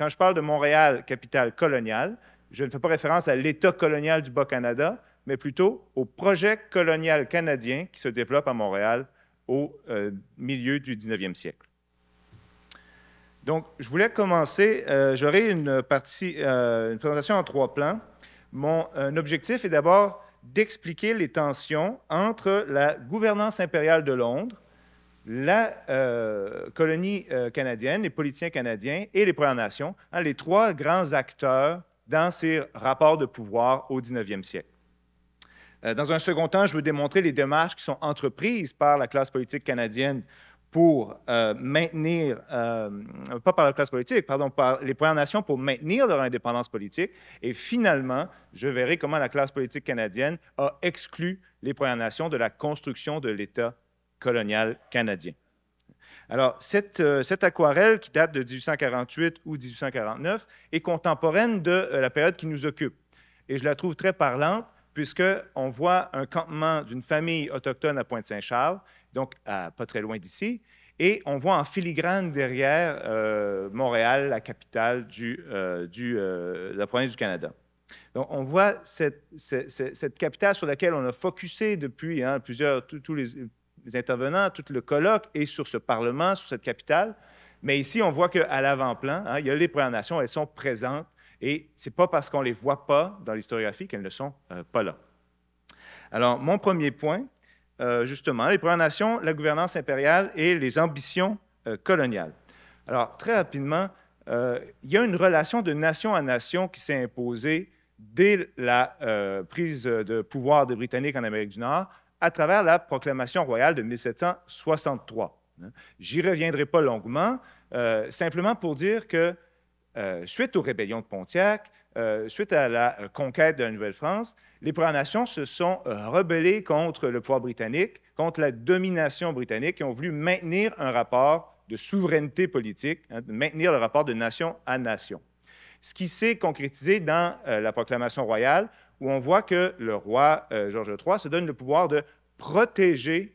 quand je parle de Montréal, capitale coloniale, je ne fais pas référence à l'État colonial du Bas-Canada, mais plutôt au projet colonial canadien qui se développe à Montréal au milieu du 19e siècle. Donc, je voulais commencer, j'aurai une présentation en 3 plans. Mon objectif est d'abord d'expliquer les tensions entre la gouvernance impériale de Londres, la colonie canadienne, les politiciens canadiens et les Premières Nations, hein, les 3 grands acteurs dans ces rapports de pouvoir au 19e siècle. Dans un second temps, je veux démontrer les démarches qui sont entreprises par la classe politique canadienne pour maintenir, pas par la classe politique, pardon, par les Premières Nations pour maintenir leur indépendance politique. Et finalement, je verrai comment la classe politique canadienne a exclu les Premières Nations de la construction de l'État colonial canadien. Alors, cette aquarelle qui date de 1848 ou 1849 est contemporaine de la période qui nous occupe. Et je la trouve très parlante puisqu'on voit un campement d'une famille autochtone à Pointe-Saint-Charles, donc pas très loin d'ici, et on voit en filigrane derrière Montréal, la capitale de la province du Canada. Donc, on voit cette capitale sur laquelle on a focusé depuis tous les intervenants, tout le colloque, et sur ce Parlement, sur cette capitale. Mais ici, on voit qu'à l'avant-plan, il y a les Premières Nations, elles sont présentes, et ce n'est pas parce qu'on ne les voit pas dans l'historiographie qu'elles ne sont pas là. Alors, mon premier point, justement, les Premières Nations, la gouvernance impériale et les ambitions coloniales. Alors, très rapidement, il y a une relation de nation à nation qui s'est imposée dès la prise de pouvoir des Britanniques en Amérique du Nord à travers la proclamation royale de 1763. J'y reviendrai pas longuement, simplement pour dire que suite aux rébellions de Pontiac, suite à la conquête de la Nouvelle-France, les Premières Nations se sont rebellées contre le pouvoir britannique, contre la domination britannique, et ont voulu maintenir un rapport de souveraineté politique, de maintenir le rapport de nation à nation. Ce qui s'est concrétisé dans la proclamation royale, où on voit que le roi Georges III se donne le pouvoir de protéger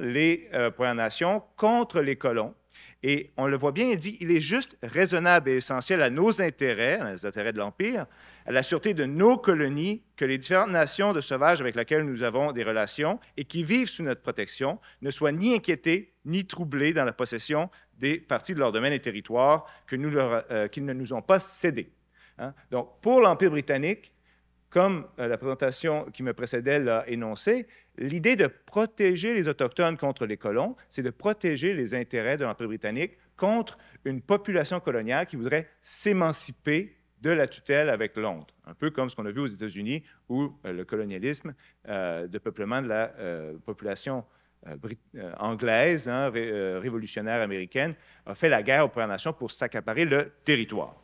les Premières Nations contre les colons. Et on le voit bien, il dit « Il est juste raisonnable et essentiel à nos intérêts, les intérêts de l'Empire, à la sûreté de nos colonies, que les différentes nations de sauvages avec lesquelles nous avons des relations et qui vivent sous notre protection ne soient ni inquiétées ni troublées dans la possession des parties de leur domaine et territoire qu'ils ne nous ont pas cédés. » Donc, pour l'Empire britannique, comme la présentation qui me précédait l'a énoncé, l'idée de protéger les Autochtones contre les colons, c'est de protéger les intérêts de l'Empire britannique contre une population coloniale qui voudrait s'émanciper de la tutelle avec Londres, un peu comme ce qu'on a vu aux États-Unis où le colonialisme de peuplement de la population anglaise, révolutionnaire américaine, a fait la guerre aux Premières Nations pour s'accaparer le territoire.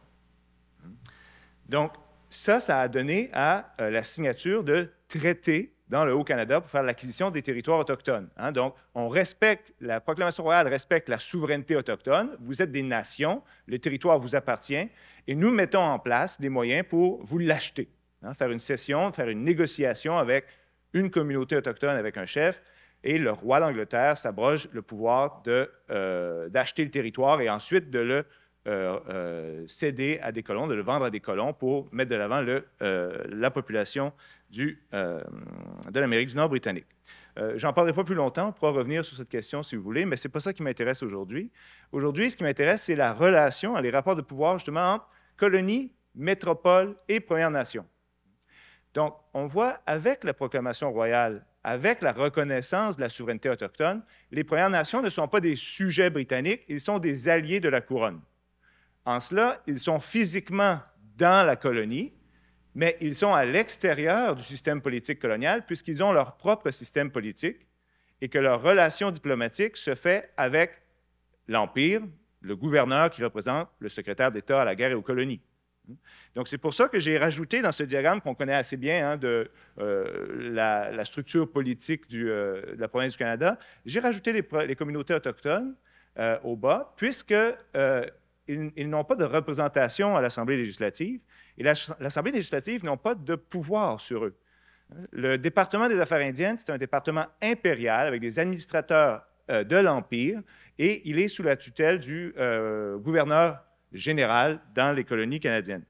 Donc, ça a donné à la signature de traités dans le Haut-Canada pour faire l'acquisition des territoires autochtones. Donc, on respecte, la proclamation royale respecte la souveraineté autochtone. Vous êtes des nations, le territoire vous appartient, et nous mettons en place des moyens pour vous l'acheter. Faire une cession, faire une négociation avec une communauté autochtone, avec un chef, et le roi d'Angleterre s'abroge le pouvoir d'acheter le territoire et ensuite de le céder à des colons, de le vendre à des colons pour mettre de l'avant la population de l'Amérique du Nord britannique. J'en parlerai pas plus longtemps, on pourra revenir sur cette question si vous voulez, mais ce n'est pas ça qui m'intéresse aujourd'hui. Aujourd'hui, ce qui m'intéresse, c'est la relation, les rapports de pouvoir justement entre colonies, métropole et Premières Nations. Donc, on voit avec la proclamation royale, avec la reconnaissance de la souveraineté autochtone, les Premières Nations ne sont pas des sujets britanniques, ils sont des alliés de la couronne. En cela, ils sont physiquement dans la colonie, mais ils sont à l'extérieur du système politique colonial puisqu'ils ont leur propre système politique et que leur relation diplomatique se fait avec l'Empire, le gouverneur qui représente le secrétaire d'État à la guerre et aux colonies. Donc, c'est pour ça que j'ai rajouté dans ce diagramme qu'on connaît assez bien de la structure politique de la province du Canada, j'ai rajouté les communautés autochtones au bas, puisqu'ils n'ont pas de représentation à l'Assemblée législative et l'Assemblée législative n'a pas de pouvoir sur eux. Le département des Affaires indiennes, c'est un département impérial avec des administrateurs de l'Empire et il est sous la tutelle du gouverneur générale dans les colonies canadiennes.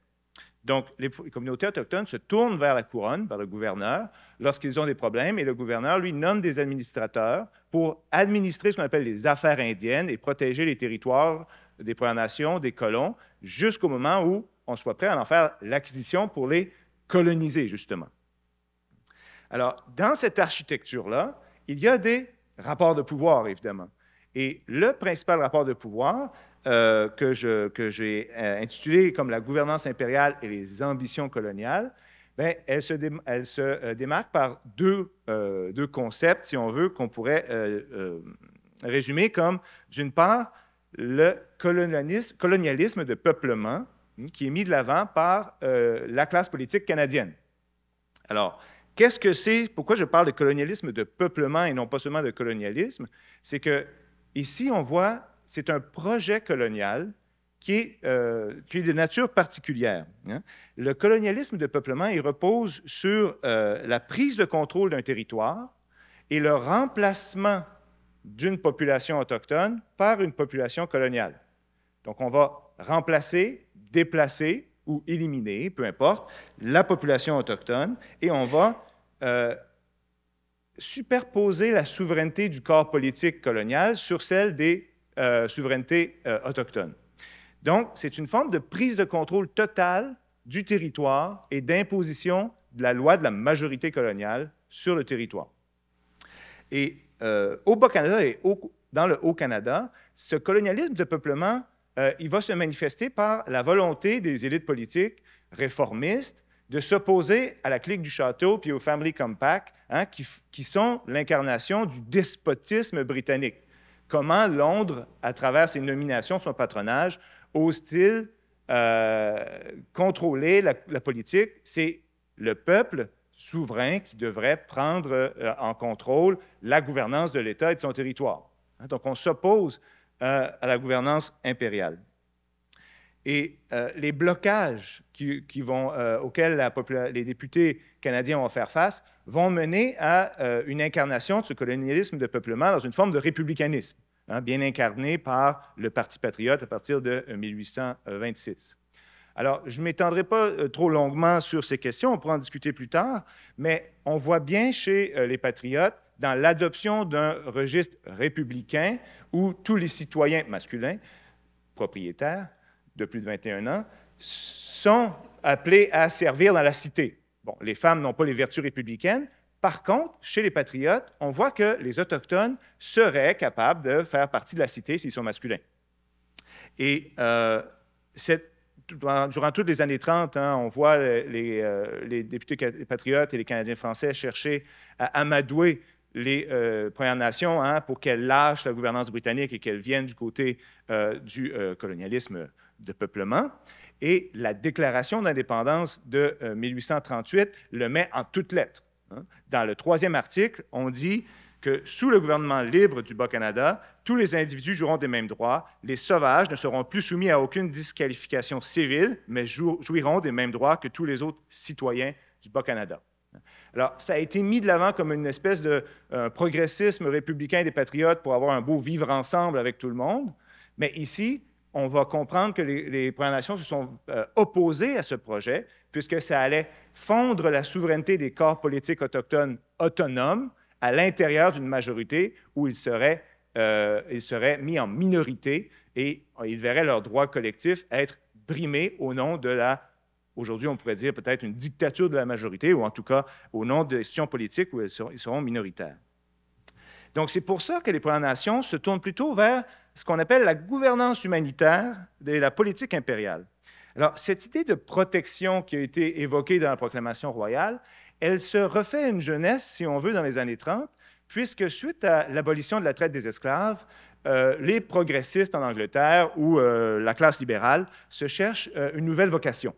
Donc, les communautés autochtones se tournent vers la couronne, vers le gouverneur, lorsqu'ils ont des problèmes, et le gouverneur, lui, nomme des administrateurs pour administrer ce qu'on appelle les affaires indiennes et protéger les territoires des Premières Nations, des colons, jusqu'au moment où on soit prêt à en faire l'acquisition pour les coloniser, justement. Alors, dans cette architecture-là, il y a des rapports de pouvoir, évidemment. Et le principal rapport de pouvoir que j'ai intitulé comme la gouvernance impériale et les ambitions coloniales, bien, elle se démarque par deux concepts, si on veut, qu'on pourrait résumer comme, d'une part, le colonialisme de peuplement, qui est mis de l'avant par la classe politique canadienne. Alors, qu'est-ce que c'est? Pourquoi je parle de colonialisme de peuplement et non pas seulement de colonialisme? C'est que ici, on voit, c'est un projet colonial qui est de nature particulière. Hein? Le colonialisme de peuplement, il repose sur la prise de contrôle d'un territoire et le remplacement d'une population autochtone par une population coloniale. Donc, on va remplacer, déplacer ou éliminer, peu importe, la population autochtone et on va superposer la souveraineté du corps politique colonial sur celle des souverainetés autochtones. Donc, c'est une forme de prise de contrôle totale du territoire et d'imposition de la loi de la majorité coloniale sur le territoire. Et au Bas-Canada et dans le Haut-Canada, ce colonialisme de peuplement, il va se manifester par la volonté des élites politiques réformistes de s'opposer à la clique du château puis au Family Compact, hein, qui sont l'incarnation du despotisme britannique. Comment Londres, à travers ses nominations, son patronage, ose-t-il contrôler la politique? C'est le peuple souverain qui devrait prendre en contrôle la gouvernance de l'État et de son territoire. Donc, on s'oppose à la gouvernance impériale. Et les blocages auxquels les députés canadiens vont faire face vont mener à une incarnation de ce colonialisme de peuplement dans une forme de républicanisme, hein, bien incarné par le Parti patriote à partir de 1826. Alors, je ne m'étendrai pas trop longuement sur ces questions, on pourra en discuter plus tard, mais on voit bien chez les patriotes, dans l'adoption d'un registre républicain où tous les citoyens masculins, propriétaires, de plus de 21 ans, sont appelés à servir dans la cité. Bon, les femmes n'ont pas les vertus républicaines. Par contre, chez les patriotes, on voit que les Autochtones seraient capables de faire partie de la cité s'ils sont masculins. Et durant toutes les années 30, hein, on voit les députés patriotes et les Canadiens français chercher à amadouer les Premières Nations hein, pour qu'elles lâchent la gouvernance britannique et qu'elles viennent du côté du colonialisme de peuplement. Et la déclaration d'indépendance de 1838 le met en toutes lettres. Hein. Dans le 3e article, on dit que sous le gouvernement libre du Bas-Canada, tous les individus jouiront des mêmes droits. Les sauvages ne seront plus soumis à aucune disqualification civile, mais jouiront des mêmes droits que tous les autres citoyens du Bas-Canada. Alors, ça a été mis de l'avant comme une espèce de progressisme républicain des patriotes pour avoir un beau vivre ensemble avec tout le monde. Mais ici, on va comprendre que les Premières Nations se sont opposées à ce projet, puisque ça allait fondre la souveraineté des corps politiques autochtones autonomes à l'intérieur d'une majorité où ils seraient mis en minorité et ils verraient leurs droits collectifs être brimés au nom de aujourd'hui, on pourrait dire peut-être une dictature de la majorité, ou en tout cas au nom de institutions politiques où ils seront minoritaires. Donc, c'est pour ça que les Premières Nations se tournent plutôt vers ce qu'on appelle la gouvernance humanitaire de la politique impériale. Alors, cette idée de protection qui a été évoquée dans la proclamation royale, elle se refait une jeunesse, si on veut, dans les années 30, puisque suite à l'abolition de la traite des esclaves, les progressistes en Angleterre ou la classe libérale se cherchent une nouvelle vocation.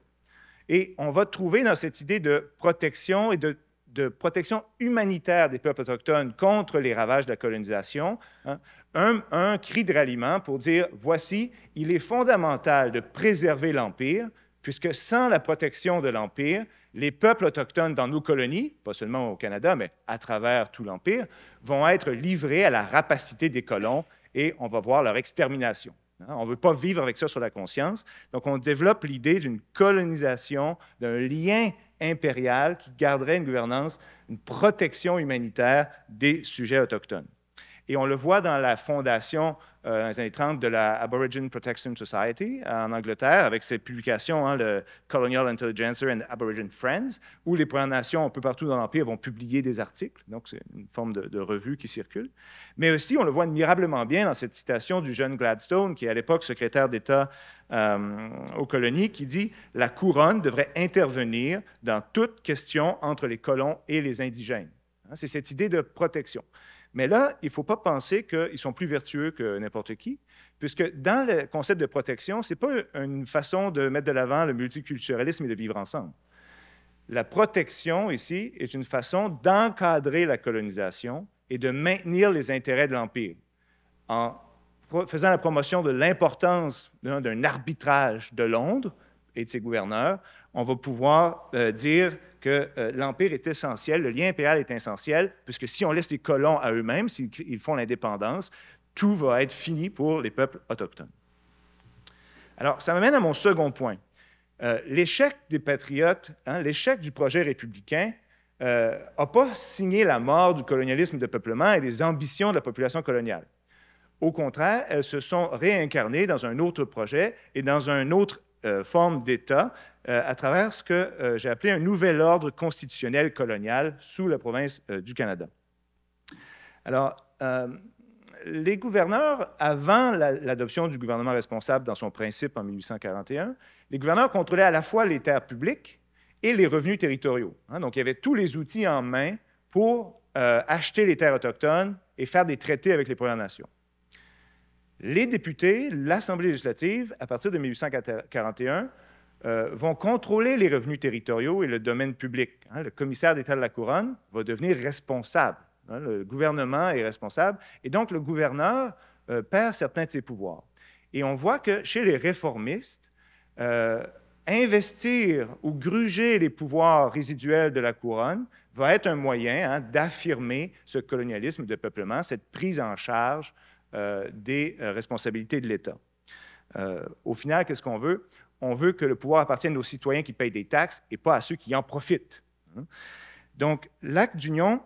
Et on va trouver dans cette idée de protection et de protection humanitaire des peuples autochtones contre les ravages de la colonisation, hein, un cri de ralliement pour dire, voici, il est fondamental de préserver l'Empire, puisque sans la protection de l'Empire, les peuples autochtones dans nos colonies, pas seulement au Canada, mais à travers tout l'Empire, vont être livrés à la rapacité des colons et on va voir leur extermination. On ne veut pas vivre avec ça sur la conscience. Donc, on développe l'idée d'une colonisation, d'un lien impérial qui garderait une gouvernance, une protection humanitaire des sujets autochtones. Et on le voit dans la fondation dans les années 30 de la Aborigine Protection Society en Angleterre, avec ses publications, le Colonial Intelligencer and Aborigine Friends, où les Premières Nations un peu partout dans l'Empire vont publier des articles. Donc, c'est une forme de revue qui circule. Mais aussi, on le voit admirablement bien dans cette citation du jeune Gladstone, qui est à l'époque secrétaire d'État aux colonies, qui dit « La couronne devrait intervenir dans toute question entre les colons et les indigènes. » C'est cette idée de protection. Mais là, il ne faut pas penser qu'ils sont plus vertueux que n'importe qui, puisque dans le concept de protection, ce n'est pas une façon de mettre de l'avant le multiculturalisme et de vivre ensemble. La protection, ici, est une façon d'encadrer la colonisation et de maintenir les intérêts de l'Empire. En faisant la promotion de l'importance d'un arbitrage de Londres et de ses gouverneurs, on va pouvoir dire que l'Empire est essentiel, le lien impérial est essentiel, puisque si on laisse les colons à eux-mêmes, s'ils font l'indépendance, tout va être fini pour les peuples autochtones. Alors, ça m'amène à mon second point. L'échec des patriotes, l'échec du projet républicain n'a pas signé la mort du colonialisme de peuplement et des ambitions de la population coloniale. Au contraire, elles se sont réincarnées dans un autre projet et dans une autre forme d'État à travers ce que j'ai appelé un nouvel ordre constitutionnel colonial sous la province du Canada. Alors, les gouverneurs, avant l'adoption du gouvernement responsable dans son principe en 1841, les gouverneurs contrôlaient à la fois les terres publiques et les revenus territoriaux. Donc, il y avait tous les outils en main pour acheter les terres autochtones et faire des traités avec les Premières Nations. Les députés, l'Assemblée législative, à partir de 1841, vont contrôler les revenus territoriaux et le domaine public. Le commissaire d'État de la Couronne va devenir responsable. Le gouvernement est responsable. Et donc, le gouverneur perd certains de ses pouvoirs. Et on voit que chez les réformistes, investir ou gruger les pouvoirs résiduels de la Couronne va être un moyen d'affirmer ce colonialisme de peuplement, cette prise en charge des responsabilités de l'État. Au final, qu'est-ce qu'on veut? On veut que le pouvoir appartienne aux citoyens qui payent des taxes et pas à ceux qui en profitent. Donc, l'acte d'union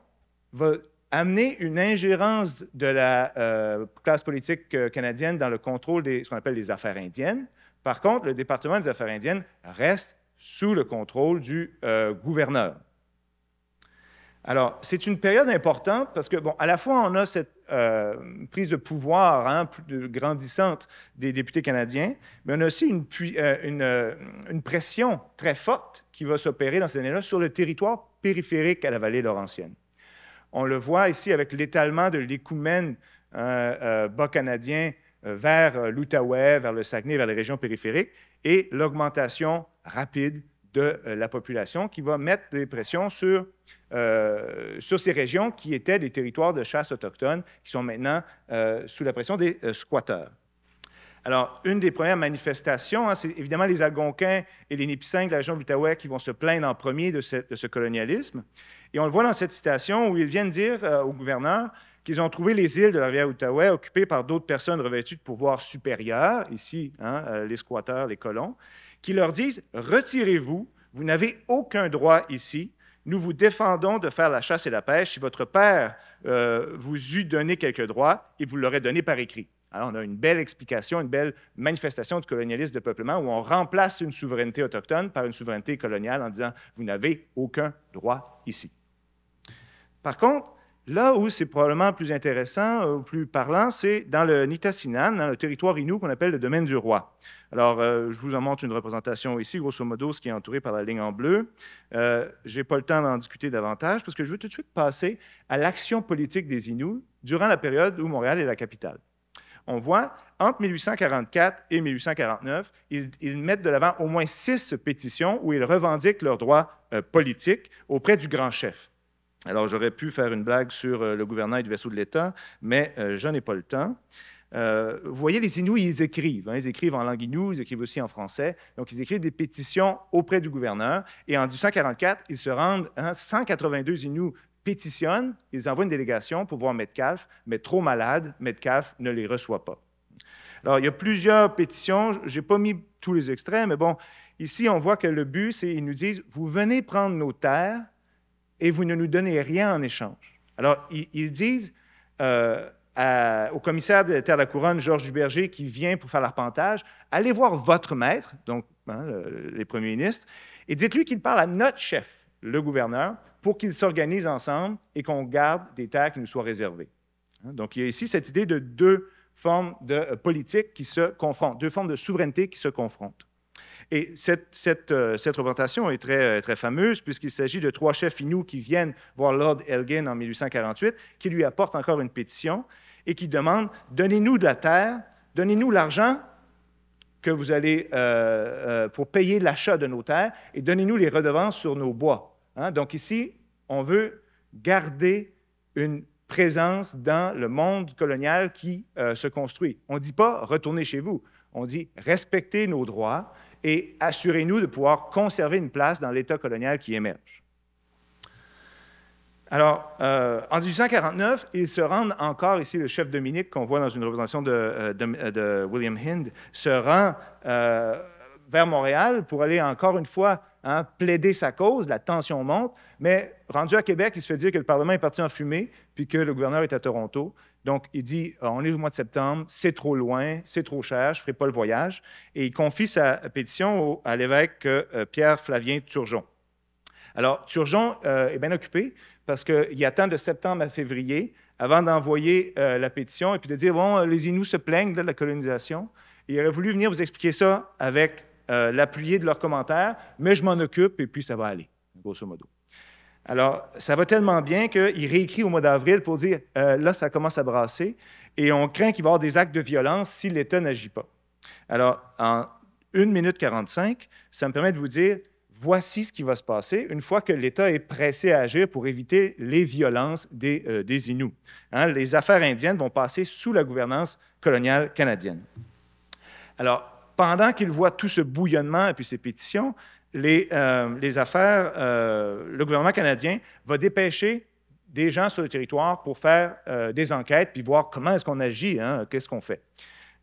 va amener une ingérence de la classe politique canadienne dans le contrôle de ce qu'on appelle les affaires indiennes. Par contre, le département des affaires indiennes reste sous le contrôle du gouverneur. Alors, c'est une période importante parce que, bon, à la fois, on a cette prise de pouvoir grandissante des députés canadiens, mais on a aussi une pression très forte qui va s'opérer dans ces années-là sur le territoire périphérique à la vallée laurentienne. On le voit ici avec l'étalement de l'écoumène bas canadien vers l'Outaouais, vers le Saguenay, vers les régions périphériques, et l'augmentation rapide de la population qui va mettre des pressions sur ces régions qui étaient des territoires de chasse autochtones, qui sont maintenant sous la pression des squatteurs. Alors, une des premières manifestations, c'est évidemment les Algonquins et les Nipissings de la région de l'Outaouais qui vont se plaindre en premier de ce colonialisme. Et on le voit dans cette citation où ils viennent dire au gouverneur qu'ils ont trouvé les îles de la rivière Outaouais occupées par d'autres personnes revêtues de pouvoirs supérieurs, ici, les squatteurs, les colons, qui leur disent « Retirez-vous, vous n'avez aucun droit ici, nous vous défendons de faire la chasse et la pêche. Si votre père vous eût donné quelques droits, il vous l'aurait donné par écrit. » Alors, on a une belle explication, une belle manifestation du colonialisme de peuplement où on remplace une souveraineté autochtone par une souveraineté coloniale en disant « Vous n'avez aucun droit ici. » Par contre, là où c'est probablement plus intéressant ou plus parlant, c'est dans le Nitassinan, dans le territoire Innu qu'on appelle le domaine du roi. Alors, je vous en montre une représentation ici, grosso modo, ce qui est entouré par la ligne en bleu. Je n'ai pas le temps d'en discuter davantage parce que je veux tout de suite passer à l'action politique des Inuits durant la période où Montréal est la capitale. On voit, entre 1844 et 1849, ils mettent de l'avant au moins 6 pétitions où ils revendiquent leurs droits politiques auprès du grand chef. Alors, j'aurais pu faire une blague sur le gouvernail du vaisseau de l'État, mais je n'ai pas le temps. Vous voyez, les Inuits, ils écrivent. Ils écrivent en langue Innu, ils écrivent aussi en français. Donc, ils écrivent des pétitions auprès du gouverneur. Et en 1844, ils se rendent, 182 Inuits pétitionnent, ils envoient une délégation pour voir Metcalfe, mais trop malade, Metcalfe ne les reçoit pas. Alors, il y a plusieurs pétitions. Je n'ai pas mis tous les extraits, mais bon, ici, on voit que le but, c'est qu'ils nous disent, vous venez prendre nos terres et vous ne nous donnez rien en échange. Alors, ils disent au commissaire des Terres de la Couronne, Georges Duberger, qui vient pour faire l'arpentage, allez voir votre maître, donc les premiers ministres, et dites-lui qu'il parle à notre chef, le gouverneur, pour qu'ils s'organisent ensemble et qu'on garde des terres qui nous soient réservées. Donc, il y a ici cette idée de deux formes de politique qui se confrontent, deux formes de souveraineté qui se confrontent. Et cette représentation est très fameuse puisqu'il s'agit de trois chefs inuits qui viennent voir Lord Elgin en 1848, qui lui apportent encore une pétition et qui demandent « Donnez-nous de la terre, donnez-nous l'argent que vous allez pour payer l'achat de nos terres et donnez-nous les redevances sur nos bois. » Donc ici, on veut garder une présence dans le monde colonial qui se construit. On ne dit pas « retournez chez vous », on dit « respectez nos droits » et assurez-nous de pouvoir conserver une place dans l'État colonial qui émerge. Alors, en 1849, ils se rendent encore, ici le chef Dominique, qu'on voit dans une représentation de William Hind, se rend vers Montréal pour aller encore une fois plaider sa cause, la tension monte, mais rendu à Québec, il se fait dire que le Parlement est parti en fumée, puis que le gouverneur est à Toronto. Donc, il dit, on est au mois de septembre, c'est trop loin, c'est trop cher, je ne ferai pas le voyage. Et il confie sa pétition à l'évêque Pierre-Flavien Turgeon. Alors, Turgeon est bien occupé parce qu'il attend de septembre à février avant d'envoyer la pétition et puis de dire, bon, les Inuits se plaignent de la colonisation. Il aurait voulu venir vous expliquer ça avec l'appui de leurs commentaires, mais je m'en occupe et puis ça va aller, grosso modo. Alors, ça va tellement bien qu'il réécrit au mois d'avril pour dire là, ça commence à brasser et on craint qu'il va y avoir des actes de violence si l'État n'agit pas. Alors, en 1 minute 45, ça me permet de vous dire voici ce qui va se passer une fois que l'État est pressé à agir pour éviter les violences des Inuits. Les affaires indiennes vont passer sous la gouvernance coloniale canadienne. Alors, pendant qu'il voit tout ce bouillonnement et puis ces pétitions, le gouvernement canadien va dépêcher des gens sur le territoire pour faire des enquêtes puis voir comment est-ce qu'on agit, qu'est-ce qu'on fait.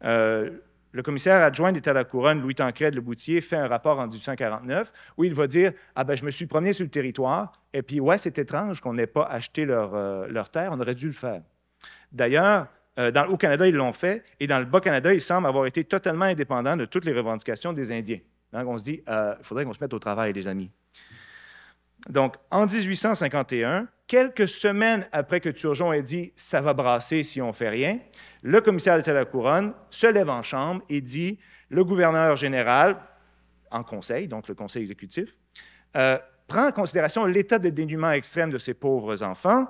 Le commissaire adjoint d'État de la Couronne, Louis Tancrède-Leboutier, fait un rapport en 1849 où il va dire « Ah ben, je me suis promené sur le territoire et puis, ouais, c'est étrange qu'on n'ait pas acheté leur terre, on aurait dû le faire. » D'ailleurs, dans le Haut-Canada, ils l'ont fait, et dans le Bas-Canada, ils semblent avoir été totalement indépendants de toutes les revendications des Indiens. Donc, on se dit, il faudrait qu'on se mette au travail, les amis. Donc, en 1851, quelques semaines après que Turgeon ait dit « ça va brasser si on ne fait rien », le commissaire d'État de la Couronne se lève en chambre et dit « le gouverneur général, en conseil, donc le conseil exécutif, prend en considération l'état de dénuement extrême de ces pauvres enfants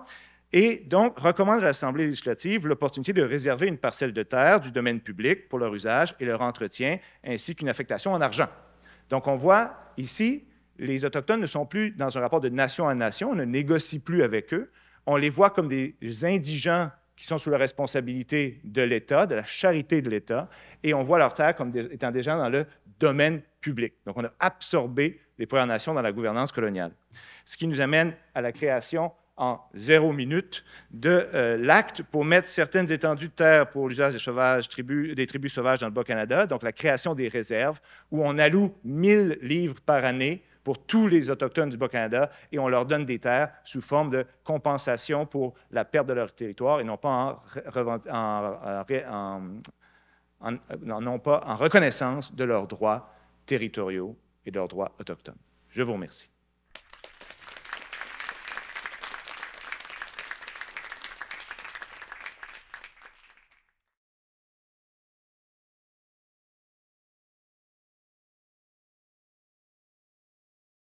et donc recommande à l'Assemblée législative l'opportunité de réserver une parcelle de terre du domaine public pour leur usage et leur entretien, ainsi qu'une affectation en argent. » Donc, on voit ici, les Autochtones ne sont plus dans un rapport de nation à nation, on ne négocie plus avec eux, on les voit comme des indigents qui sont sous la responsabilité de l'État, de la charité de l'État, et on voit leurs terres comme étant déjà dans le domaine public. Donc, on a absorbé les Premières Nations dans la gouvernance coloniale. Ce qui nous amène à la création en 0 minute de l'acte pour mettre certaines étendues de terre pour l'usage des tribus sauvages dans le Bas-Canada, donc la création des réserves, où on alloue 1000 livres par année pour tous les Autochtones du Bas-Canada et on leur donne des terres sous forme de compensation pour la perte de leur territoire et non pas en reconnaissance de leurs droits territoriaux et de leurs droits autochtones. Je vous remercie.